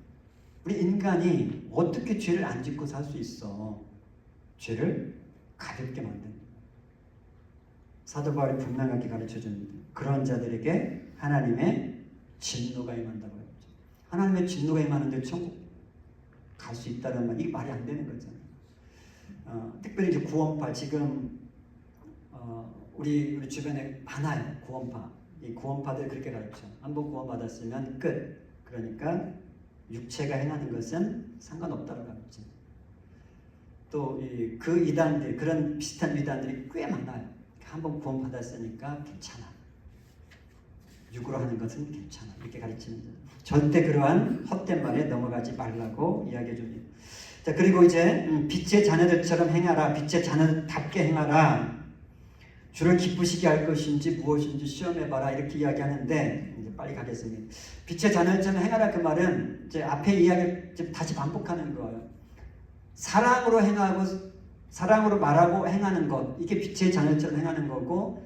우리 인간이 어떻게 죄를 안 짓고 살 수 있어? 죄를 가볍게 만드는 거야. 사도 바울이 분명하게 가르쳐줍니다. 그런 자들에게 하나님의 진노가 임한다고 했죠. 하나님의 진노가 임하는데 천국 갈 수 있다는 말, 이게 말이 안 되는 거잖아요. 특별히 이제 구원파, 지금 우리 주변에 많아요. 구원파. 이 구원파들 그렇게 가르쳐. 한번 구원받았으면 끝. 그러니까 육체가 행하는 것은 상관없다고 가르쳐. 또 그 이단들, 그런 비슷한 이단들이 꽤 많아요. 한번 구원받았으니까 괜찮아. 육으로 하는 것은 괜찮아. 이렇게 가르치는 거예요. 절대 그러한 헛된 말에 넘어가지 말라고 이야기해 줍니다. 자, 그리고 이제 빛의 자녀들처럼 행하라. 빛의 자녀답게 행하라. 주를 기쁘시게 할 것인지 무엇인지 시험해봐라. 이렇게 이야기하는데 이제 빨리 가겠습니다. 빛의 자녀처럼 행하라, 그 말은 이제 앞에 이야기를 다시 반복하는 거예요. 사랑으로 행하고 사랑으로 말하고 행하는 것, 이게 빛의 자녀처럼 행하는 거고,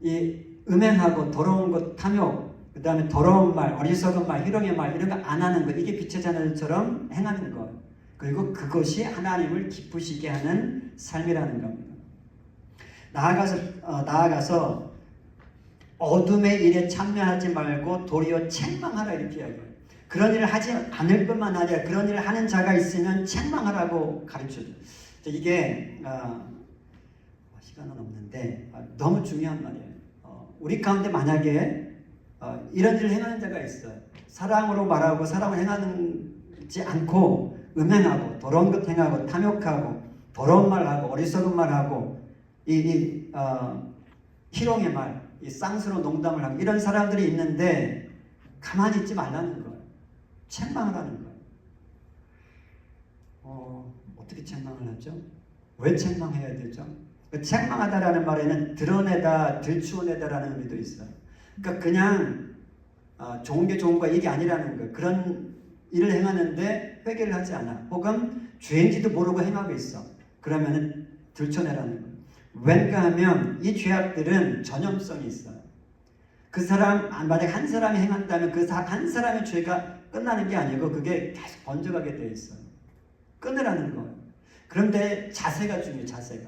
이 음행하고 더러운 것, 탐욕, 그 다음에 더러운 말, 어리석은 말, 희롱의 말, 이런 거 안 하는 것, 이게 빛의 자녀들처럼 행하는 것. 그리고 그것이 하나님을 기쁘시게 하는 삶이라는 겁니다. 나아가서 어둠의 일에 참여하지 말고 도리어 책망하라, 이렇게 이야기해요. 그런 일을 하지 않을 뿐만 아니라 그런 일을 하는 자가 있으면 책망하라고 가르쳐줘요. 이게 시간은 없는데 너무 중요한 말이에요. 우리 가운데 만약에 이런 일을 행하는 자가 있어요. 사랑으로 말하고 사랑을 행하지 않고 음행하고 더러운 것 행하고 탐욕하고 더러운 말하고 어리석은 말하고 희롱의 말, 이 쌍스러운 농담을 하고 이런 사람들이 있는데 가만히 있지 말라는 거예요. 책망하라는 거예요. 어떻게 책망을 하죠? 왜 책망해야 되죠? 책망하다라는 말에는 드러내다, 들추어내다라는 의미도 있어요. 그러니까 그냥 좋은 게 좋은 거야, 이게 아니라는 거예요. 그런 일을 행하는데 회개를 하지 않아. 혹은 죄인지도 모르고 행하고 있어. 그러면은 들춰내라는 거예요. 왠가 하면 이 죄악들은 전염성이 있어요. 그 사람, 만약 한 사람이 행한다면 그 한 사람의 죄가 끝나는 게 아니고 그게 계속 번져가게 돼 있어요. 끊으라는 거예요. 그런데 자세가 중요해요. 자세가.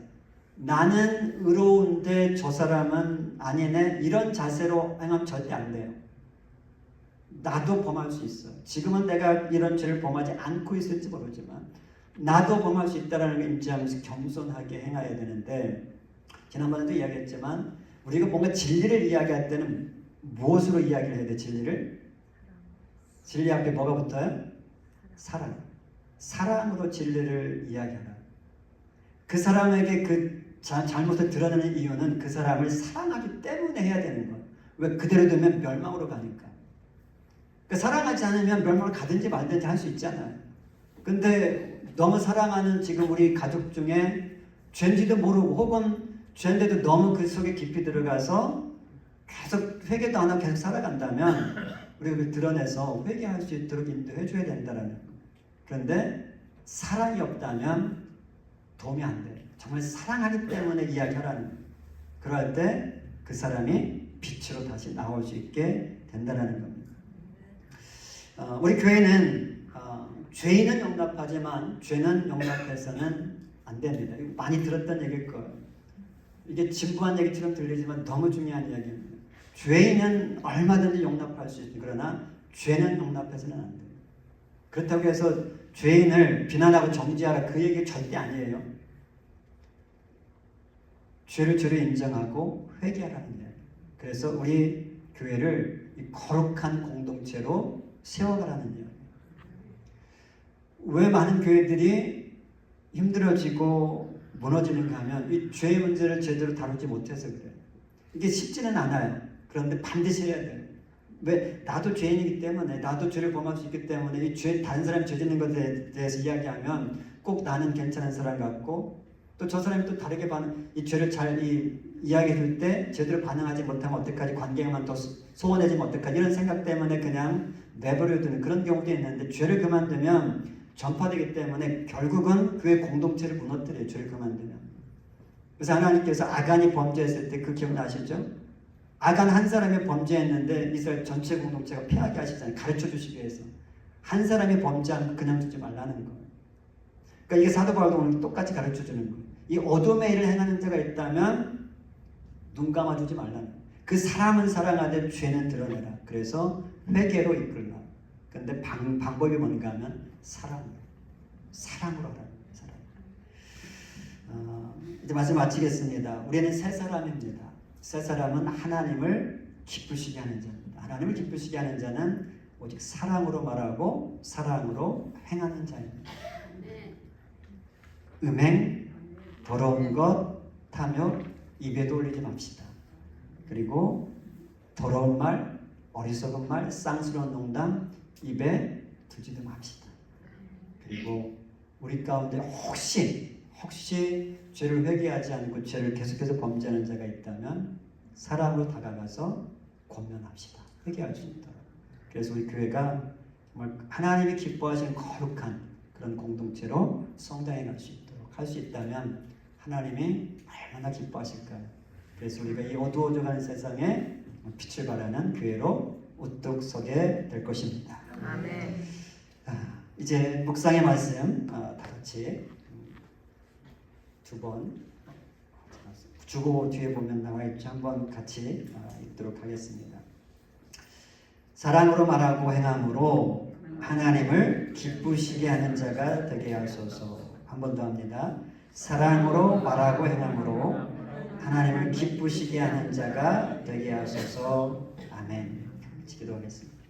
나는 의로운데 저 사람은 아니네. 이런 자세로 행하면 절대 안 돼요. 나도 범할 수 있어. 지금은 내가 이런 죄를 범하지 않고 있을지 모르지만 나도 범할 수 있다는 걸 인지하면서 겸손하게 행해야 되는데, 지난번에도 이야기했지만 우리가 뭔가 진리를 이야기할 때는 무엇으로 이야기를 해야 돼? 진리 앞에 뭐가 붙어요? 사랑. 사랑으로 진리를 이야기하라. 그 사람에게 그 잘못을 드러내는 이유는 그 사람을 사랑하기 때문에 해야 되는 거예요. 왜? 그대로 두면 멸망으로 가니까. 그러니까 사랑하지 않으면 멸망을 가든지 말든지 할 수 있잖아요. 근데 너무 사랑하는 지금 우리 가족 중에 죄인지도 모르고 혹은 죄인데도 너무 그 속에 깊이 들어가서 계속 회개도 안 하고 계속 살아간다면 우리가 그걸 드러내서 회개할 수 있도록 인도해 줘야 된다는 거예요. 그런데 사랑이 없다면 도움이 안 돼요. 정말 사랑하기 때문에 이야기하라는 거예요. 그럴 때 그 사람이 빛으로 다시 나올 수 있게 된다는 겁니다. 우리 교회는 죄인은 용납하지만 죄는 용납해서는 안 됩니다. 이거 많이 들었던 얘기일 거예요. 이게 진부한 얘기처럼 들리지만 너무 중요한 이야기입니다. 죄인은 얼마든지 용납할 수 있습니다. 그러나 죄는 용납해서는 안 돼요. 그렇다고 해서 죄인을 비난하고 정죄하라, 그 얘기 절대 아니에요. 죄를 죄로 인정하고 회개하라는 이야기. 그래서 우리 교회를 이 거룩한 공동체로 세워가라는 이야기. 왜 많은 교회들이 힘들어지고 무너지는가 하면 이 죄의 문제를 제대로 다루지 못해서 그래요. 이게 쉽지는 않아요. 그런데 반드시 해야 돼요. 왜? 나도 죄인이기 때문에, 나도 죄를 범할 수 있기 때문에 이 죄, 다른 사람이 죄 짓는 것에 대해서 이야기하면 꼭 나는 괜찮은 사람 같고, 또 저 사람이 또 다르게 이 죄를 잘 이야기해 줄 때 제대로 반응하지 못하면 어떡하지, 관계만 더 소원해지면 어떡하지, 이런 생각 때문에 그냥 내버려두는 그런 경우도 있는데, 죄를 그만두면 전파되기 때문에 결국은 그의 공동체를 무너뜨려요. 죄를 그만두면. 그래서 하나님께서 아간이 범죄했을 때 그 기억나시죠? 아간 한 사람이 범죄했는데 이스라엘 전체 공동체가 피하게 하시잖아요. 가르쳐 주시기 위해서. 한 사람이 범죄한 거 그냥 두지 말라는 거예요. 그러니까 이게 사도 바울도 오늘 똑같이 가르쳐 주는 거예요. 이 어둠의 일을 행하는 자가 있다면 눈 감아주지 말라는. 그 사람은 사랑하되 죄는 드러내라. 그래서 회개로 이끌라. 근데 방법이 뭔가 하면 사랑으로 하라. 이제 말씀 마치겠습니다. 우리는 새 사람입니다. 새 사람은 하나님을 기쁘시게 하는 자입니다. 하나님을 기쁘시게 하는 자는 오직 사랑으로 말하고 사랑으로 행하는 자입니다. 음행, 더러운 것, 탐욕 입에도 올리지 맙시다. 그리고 더러운 말, 어리석은 말, 쌍스러운 농담 입에 두지도 맙시다. 그리고 우리 가운데 혹시 죄를 회개하지 않고 죄를 계속해서 범죄하는 자가 있다면 사랑으로 다가가서 권면합시다. 회개할 수 있도록. 그래서 우리 교회가 정말 하나님이 기뻐하시는 거룩한 그런 공동체로 성장해 갈 수 있도록 할 수 있다면 하나님이 얼마나 기뻐하실까요? 그래서 우리가 이 어두워져가는 세상에 빛을 발하는 교회로 우뚝 서게 될 것입니다. 아멘. 이제 묵상의 말씀 다 같이 두 번 주고 뒤에 보면 나와 있죠. 한번 같이 읽도록 하겠습니다. 사랑으로 말하고 행함으로 하나님을 기쁘시게 하는 자가 되게 하소서. 한 번 더 합니다. 사랑으로 말하고 행함으로 하나님을 기쁘시게 하는 자가 되게 하소서. 아멘. 같이 기도하겠습니다.